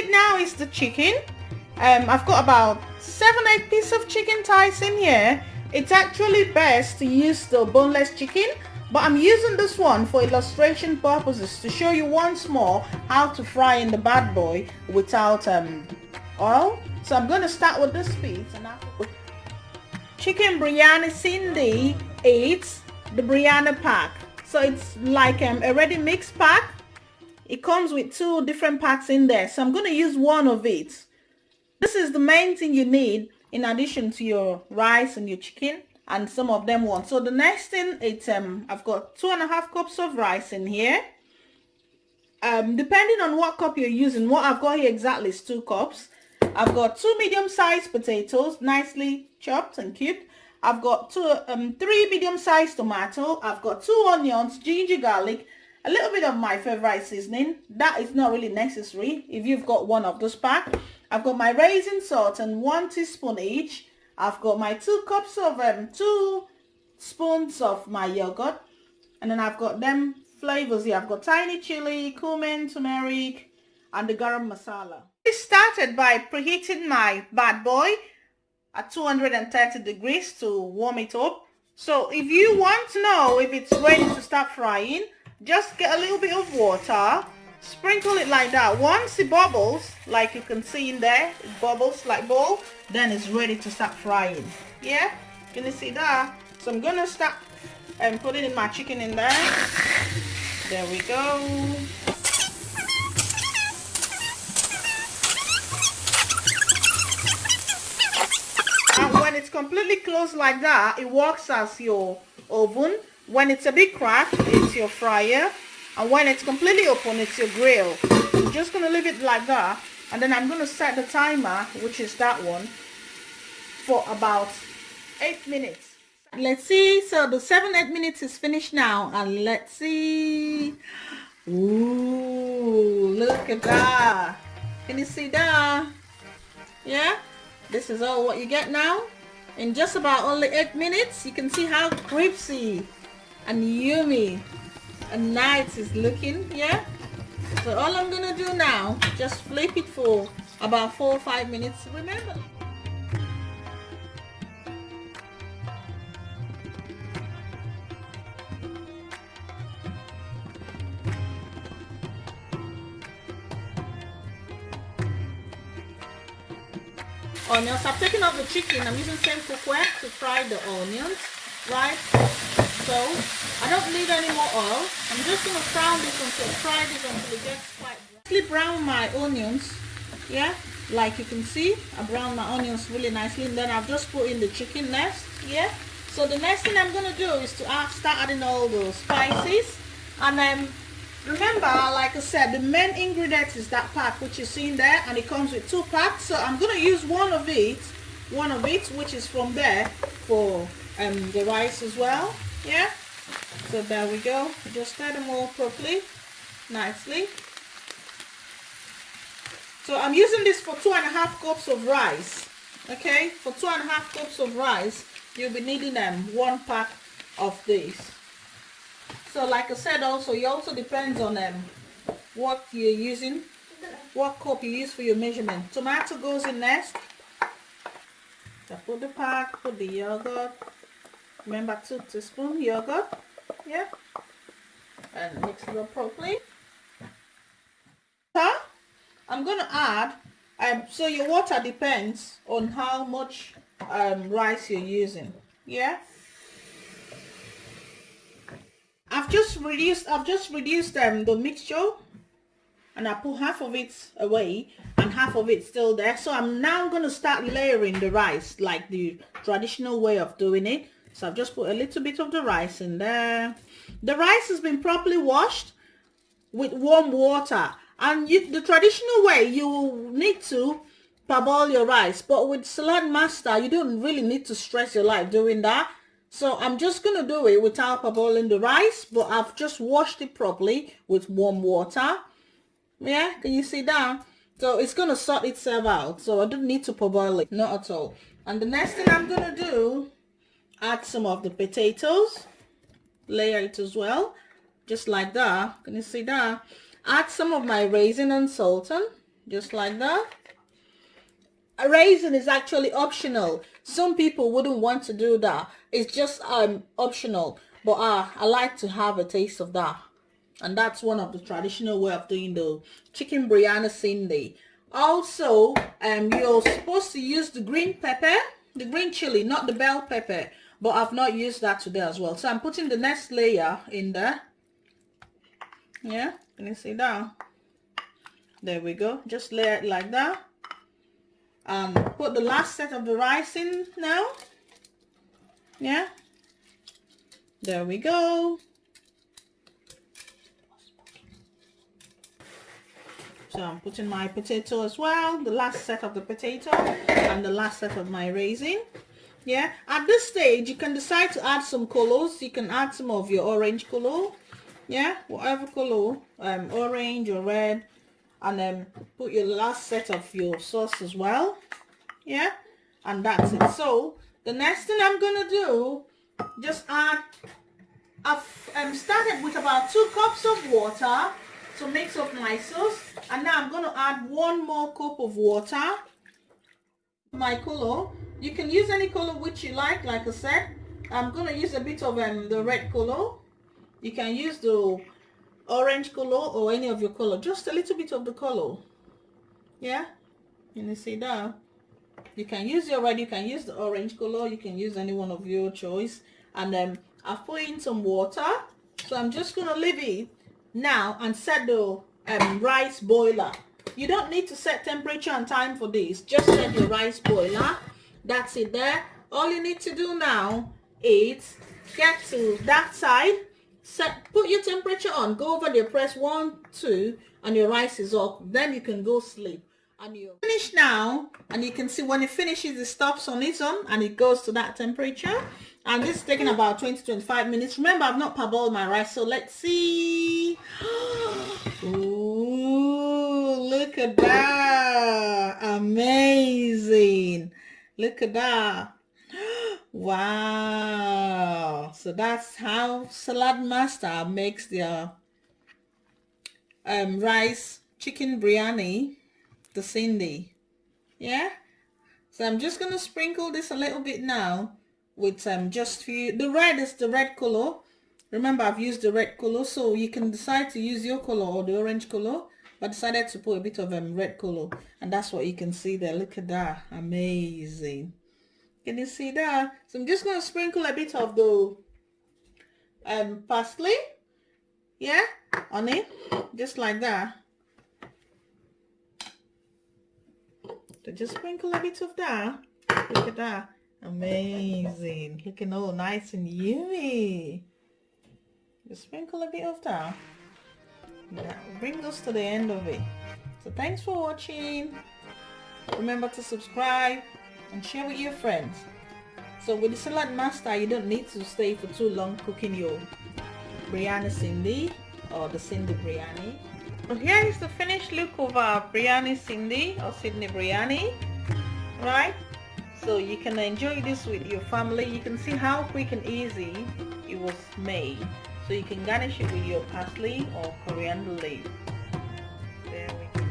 need now is the chicken. I've got about 7-8 pieces of chicken thighs in here. It's actually best to use the boneless chicken, but I'm using this one for illustration purposes to show you once more how to fry in the bad boy without oil. So I'm going to start with this piece. And chicken biryani Sindhi eats the biryani pack. So it's like a ready mixed pack. It comes with 2 different packs in there. So I'm going to use one of it. This is the main thing you need in addition to your rice and your chicken and some of them want. So the next thing, it's I've got 2.5 cups of rice in here. Depending on what cup you're using, what I've got here exactly is 2 cups. I've got 2 medium-sized potatoes, nicely chopped and cubed. I've got 3 medium-sized tomato. I've got 2 onions, ginger, garlic, a little bit of my favorite seasoning. That is not really necessary if you've got one of those pack. I've got my raisin salt and 1 teaspoon each. I've got my 2 cups of 2 spoons of my yogurt, and then I've got them flavors here. I've got tiny chili, cumin, turmeric, and the garam masala. I started by preheating my bad boy at 230 degrees to warm it up. So if you want to know if it's ready to start frying, just get a little bit of water, sprinkle it like that. Once it bubbles, like you can see in there, it bubbles like bowl, then it's ready to start frying. Yeah, can you see that? So I'm gonna start putting in my chicken in there. There we go. And when it's completely closed like that, it works as your oven. When it's a bit cracked, it's your fryer. And when it's completely open, it's your grill. I'm just going to leave it like that. And then I'm going to set the timer, which is that one, for about 8 minutes. Let's see. So the 7-8 minutes is finished now. And let's see. Ooh, look at that. Can you see that? Yeah? This is all what you get now. In just about only 8 minutes, you can see how crispy and yummy and nice it's looking. Yeah, so all I'm gonna do now, just flip it for about 4 or 5 minutes. Remember, onions. I've taken off the chicken. I'm using same cookware to fry the onions, right? So I don't need any more oil. I'm just gonna fry this until it gets quite brown. Brown my onions, yeah, like you can see, I browned my onions really nicely, and then I've just put in the chicken next. Yeah, so the next thing I'm gonna do is to start adding all those spices, and then remember, like I said, the main ingredient is that pack which you see in there, and it comes with 2 packs. So I'm gonna use one of it, which is from there, for the rice as well. Yeah, so there we go. Just stir them all properly, nicely. So I'm using this for 2.5 cups of rice. Okay, for 2.5 cups of rice, you'll be needing 1 pack of this. So like I said, also it also depends on what you're using, what cup you use for your measurement. Tomato goes in next. So put the pack, put the yogurt. Remember 2 teaspoons yogurt. Yeah, and mix it up properly. So I'm gonna add. So your water depends on how much rice you're using. Yeah. I've just reduced the mixture, and I put half of it away and half of it still there. So I'm now going to start layering the rice like the traditional way of doing it. So I've just put a little bit of the rice in there. The rice has been properly washed with warm water, and the traditional way you need to parboil your rice, but with Saladmaster you don't really need to stress your life doing that. So I'm just going to do it without parboiling the rice, but I've just washed it properly with warm water. Yeah, can you see that? So it's going to sort itself out. So I don't need to parboil it, not at all. And the next thing I'm going to do, add some of the potatoes. Layer it as well, just like that. Can you see that? Add some of my raisin and sultan. just like that. A raisin is actually optional. Some people wouldn't want to do that. It's just optional, but I like to have a taste of that. And that's one of the traditional way of doing the chicken biryani Sindhi. Also, you're supposed to use the green pepper, the green chili, not the bell pepper, but I've not used that today as well. So I'm putting the next layer in there. Yeah, can you see that? There we go. Just layer it like that. Put the last set of the rice in now. Yeah, there we go. So I'm putting my potato as well, the last set of the potato and the last set of my raisin. Yeah, at this stage you can decide to add some colors. You can add some of your orange color, yeah, whatever color, orange or red, and then put your last set of your sauce as well. Yeah, and that's it. So the next thing I'm gonna do, just add, I've started with about 2 cups of water to mix up my sauce, and now I'm going to add 1 more cup of water. My color, you can use any color which you like I said. I'm going to use a bit of the red color. You can use the orange color or any of your color, just a little bit of the color. Yeah, you see that? You can use your red, you can use the orange color, you can use any one of your choice. And then I've put in some water, so I'm just going to leave it now and set the rice boiler. You don't need to set temperature and time for this. Just set your rice boiler. That's it there. All you need to do now is get to that side, put your temperature on, go over there, press 1, 2, and your rice is up. Then you can go sleep. And you're finished now, and you can see when it finishes, it stops on its own and it goes to that temperature. And this is taking about 20-25 minutes. Remember, I've not parboiled my rice, so let's see. Ooh, look at that. Amazing. Look at that. Wow. So that's how Saladmaster makes their rice chicken biryani, the Sindhi. Yeah. So I'm just gonna sprinkle this a little bit now with just few. The red is the red color. Remember, I've used the red color, so you can decide to use your color or the orange color. But I decided to put a bit of red color, and that's what you can see there. Look at that. Amazing. Can you see that? So I'm just gonna sprinkle a bit of the parsley, yeah, on it, just like that. So just sprinkle a bit of that. Look at that. Amazing. Looking all nice and yummy. Just sprinkle a bit of that. That will bring us to the end of it. So thanks for watching. Remember to subscribe and share with your friends. So with the Saladmaster, you don't need to stay for too long cooking your biryani Sindhi or the Sindhi biryani. So here is the finished look of our biryani Sindhi or Sydney biryani, right? So you can enjoy this with your family. You can see how quick and easy it was made. So you can garnish it with your parsley or coriander leaf. There we go.